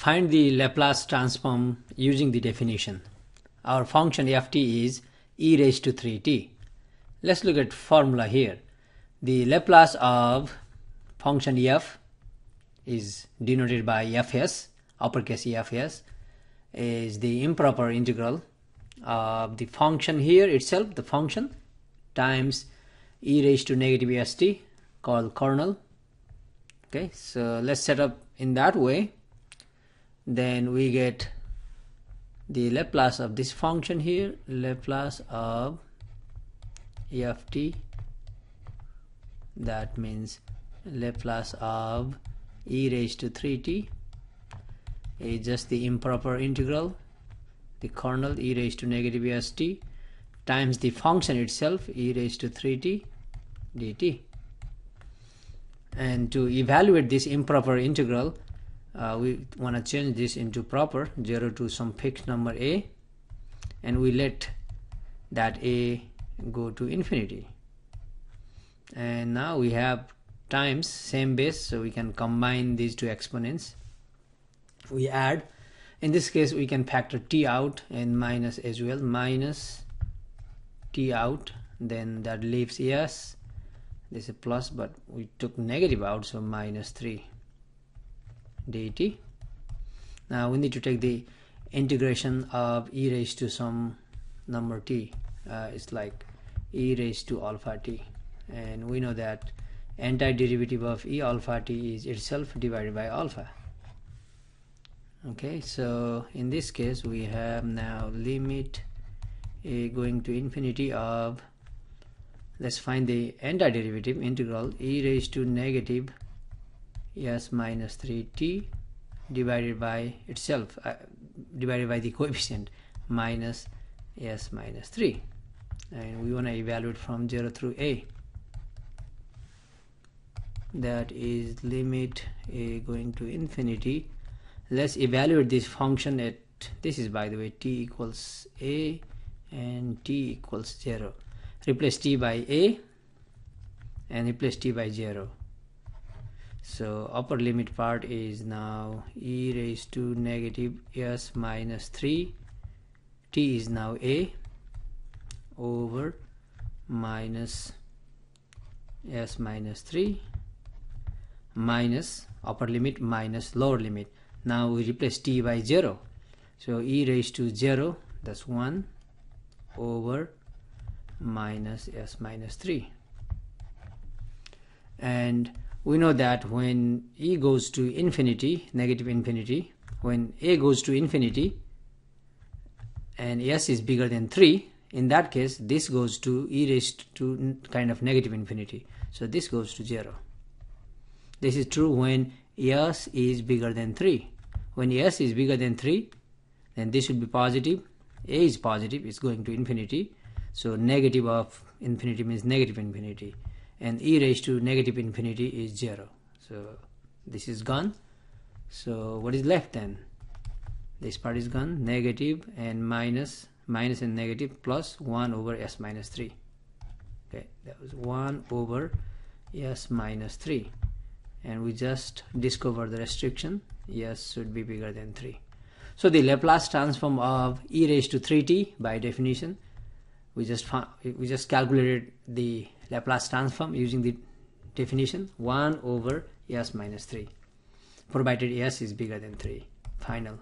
Find the Laplace transform using the definition. Our function ft is e raised to 3t. Let's look at formula here. The Laplace of function f is denoted by fs, uppercase fs, is the improper integral of the function here itself, the function, times e raised to negative st, called kernel. Okay, so let's set up in that way. Then we get the Laplace of this function here, Laplace of ft, that means Laplace of e raised to 3t is just the improper integral, the kernel e raised to negative st, times the function itself e raised to 3t dt. And to evaluate this improper integral, we want to change this into proper, 0 to some fixed number a, and we let that a go to infinity. And now we have times same base, so we can combine these two exponents. We add, in this case we can factor t out and minus as well, minus t out, then that leaves yes, this is plus, but we took negative out, so minus 3 dt. Now we need to take the integration of e raised to some number t, it's like e raised to alpha t, and we know that antiderivative of e alpha t is itself divided by alpha. Okay, so in this case we have now limit a going to infinity of, let's find the antiderivative, integral e raised to negative s minus 3t divided by itself, divided by the coefficient minus s minus 3, and we want to evaluate from 0 through a, that is limit a going to infinity. Let's evaluate this function at, this is by the way t equals a and t equals 0. Replace t by a and replace t by 0. So upper limit part is now e raised to negative s minus 3, t is now a, over minus s minus 3, minus upper limit minus lower limit. Now we replace t by 0, so e raised to 0, that's 1, over minus s minus 3. And we know that when e goes to infinity, negative infinity, when a goes to infinity and s is bigger than 3, in that case this goes to e raised to kind of negative infinity, so this goes to 0. This is true when s is bigger than 3. When s is bigger than 3, then this should be positive, a is positive, it's going to infinity, so negative of infinity means negative infinity, and e raised to negative infinity is 0. So this is gone. So what is left then? This part is gone, negative and minus, minus and negative, plus 1 over s minus 3. Okay, that was 1 over s minus 3, and we just discover the restriction, s should be bigger than 3. So the Laplace transform of e raised to 3t, by definition, we just calculated the Laplace transform using the definition 1 over s minus 3, provided s is bigger than 3. Final.